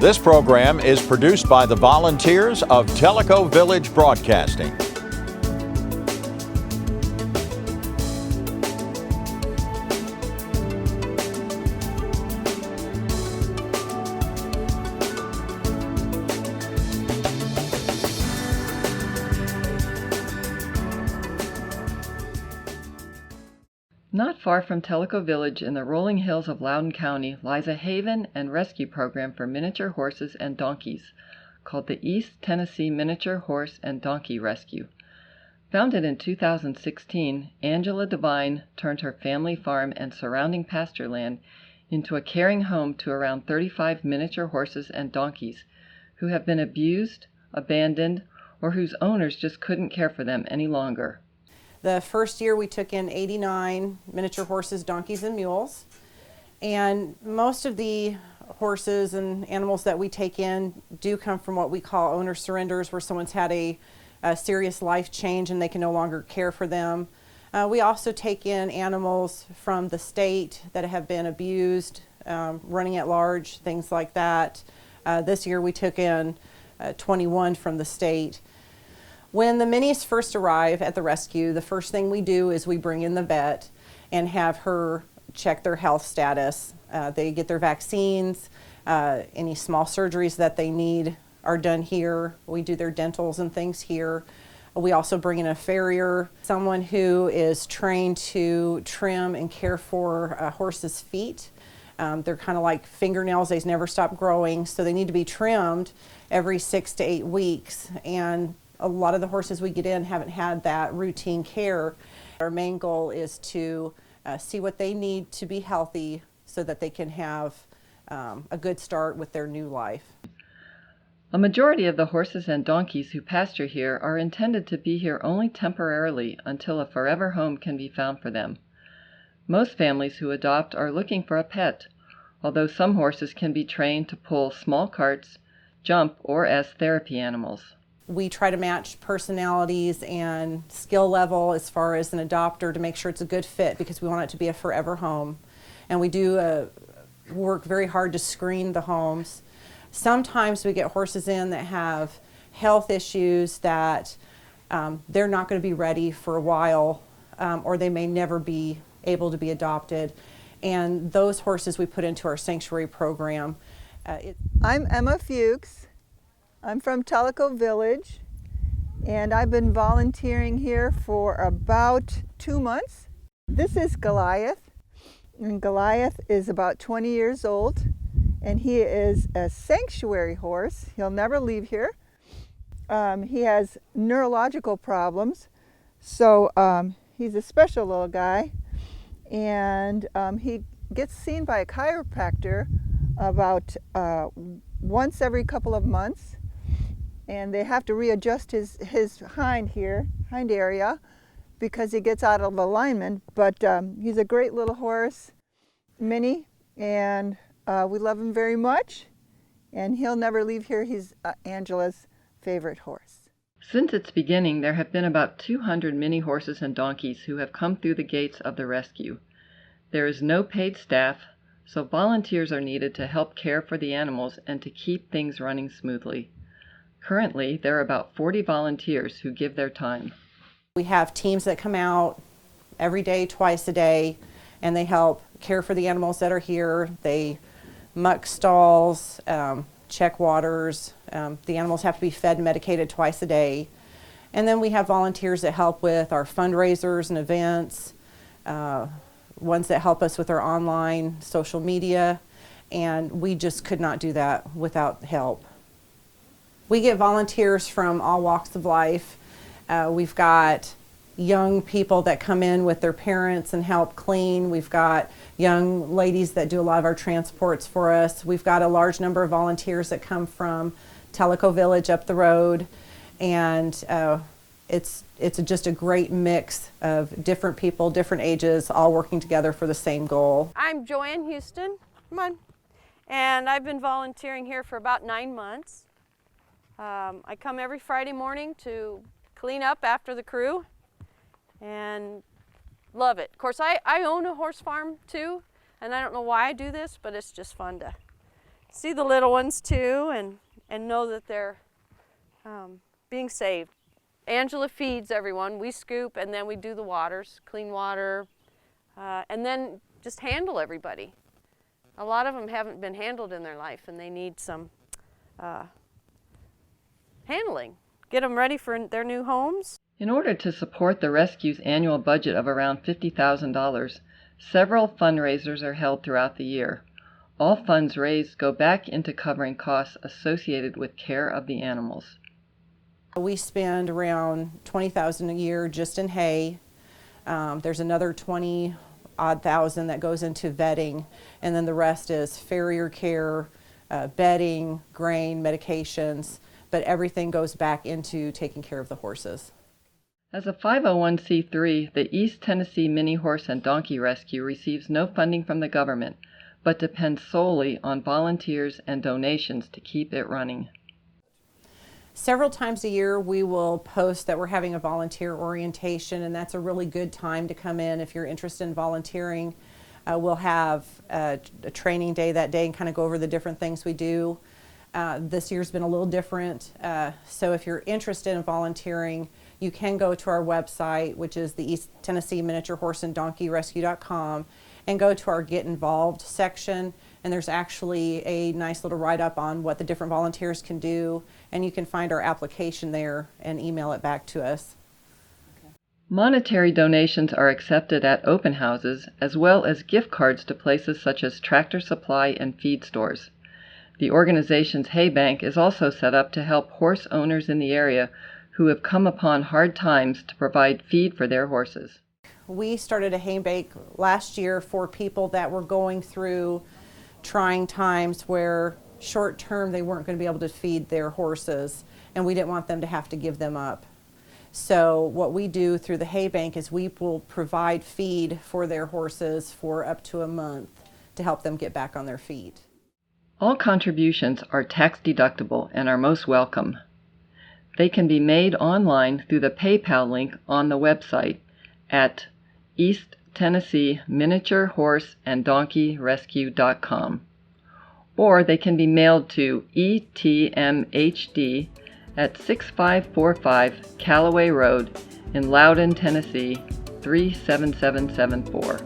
This program is produced by the volunteers of Tellico Village Broadcasting. Not far from Tellico Village in the rolling hills of Loudoun County lies a haven and rescue program for miniature horses and donkeys called the East Tennessee Miniature Horse and Donkey Rescue. Founded in 2016, Angela Devine turned her family farm and surrounding pasture land into a caring home to around 35 miniature horses and donkeys who have been abused, abandoned, or whose owners just couldn't care for them any longer. The first year we took in 89 miniature horses, donkeys, and mules. And most of the horses and animals that we take in do come from what we call owner surrenders, where someone's had a serious life change and they can no longer care for them. We also take in animals from the state that have been abused, running at large, things like that. This year we took in 21 from the state. When the minis first arrive at the rescue, the first thing we do is we bring in the vet and have her check their health status. They get their vaccines, any small surgeries that they need are done here. We do their dentals and things here. We also bring in a farrier, someone who is trained to trim and care for a horse's feet. They're kind of like fingernails, they never stop growing, so they need to be trimmed every 6 to 8 weeks. And a lot of the horses we get in haven't had that routine care. Our main goal is to see what they need to be healthy so that they can have a good start with their new life. A majority of the horses and donkeys who pasture here are intended to be here only temporarily until a forever home can be found for them. Most families who adopt are looking for a pet, although some horses can be trained to pull small carts, jump, or as therapy animals. We try to match personalities and skill level as far as an adopter to make sure it's a good fit, because we want it to be a forever home. And we do work very hard to screen the homes. Sometimes we get horses in that have health issues that they're not going to be ready for a while, or they may never be able to be adopted. And those horses we put into our sanctuary program. I'm Emma Fuchs. I'm from Tellico Village, and I've been volunteering here for about 2 months. This is Goliath, and Goliath is about 20 years old, and he is a sanctuary horse. He'll never leave here. He has neurological problems, so he's a special little guy, and he gets seen by a chiropractor about once every couple of months. And they have to readjust his hind area, because he gets out of alignment. But he's a great little horse, Minnie, and we love him very much. And he'll never leave here. He's Angela's favorite horse. Since its beginning, there have been about 200 mini horses and donkeys who have come through the gates of the rescue. There is no paid staff, so volunteers are needed to help care for the animals and to keep things running smoothly. Currently, there are about 40 volunteers who give their time. We have teams that come out every day, twice a day, and they help care for the animals that are here. They muck stalls, check waters. The animals have to be fed and medicated twice a day. And then we have volunteers that help with our fundraisers and events, ones that help us with our online social media, and we just could not do that without help. We get volunteers from all walks of life. We've got young people that come in with their parents and help clean. We've got young ladies that do a lot of our transports for us. We've got a large number of volunteers that come from Tellico Village up the road. And it's just a great mix of different people, different ages, all working together for the same goal. I'm Joanne Houston, come on, and I've been volunteering here for about 9 months. I come every Friday morning to clean up after the crew and love it. Of course, I own a horse farm too, and I don't know why I do this, but it's just fun to see the little ones too, and know that they're being saved. Angela feeds everyone. We scoop and then we do the waters, clean water, and then just handle everybody. A lot of them haven't been handled in their life and they need some handling. Get them ready for their new homes. In order to support the rescue's annual budget of around $50,000, several fundraisers are held throughout the year. All funds raised go back into covering costs associated with care of the animals. We spend around $20,000 a year just in hay. There's another 20-odd thousand that goes into vetting, and then the rest is farrier care, bedding, grain, medications, but everything goes back into taking care of the horses. As a 501c3, the East Tennessee Mini Horse and Donkey Rescue receives no funding from the government, but depends solely on volunteers and donations to keep it running. Several times a year we will post that we're having a volunteer orientation, and that's a really good time to come in if you're interested in volunteering. We'll have a training day that day and kind of go over the different things we do. This year's been a little different, so if you're interested in volunteering, you can go to our website, which is the East Tennessee Miniature Horse and Donkey Rescue.com, and go to our Get Involved section, and there's actually a nice little write-up on what the different volunteers can do, and you can find our application there and email it back to us. Monetary donations are accepted at open houses, as well as gift cards to places such as Tractor Supply and feed stores. The organization's hay bank is also set up to help horse owners in the area who have come upon hard times to provide feed for their horses. We started a hay bank last year for people that were going through trying times where short term they weren't going to be able to feed their horses, and we didn't want them to have to give them up. So what we do through the hay bank is we will provide feed for their horses for up to a month to help them get back on their feet. All contributions are tax deductible and are most welcome. They can be made online through the PayPal link on the website at East Tennessee Miniature Horse and Donkey Rescue.com, or they can be mailed to ETMHD at 6545 Callaway Road in Loudon, Tennessee 37774.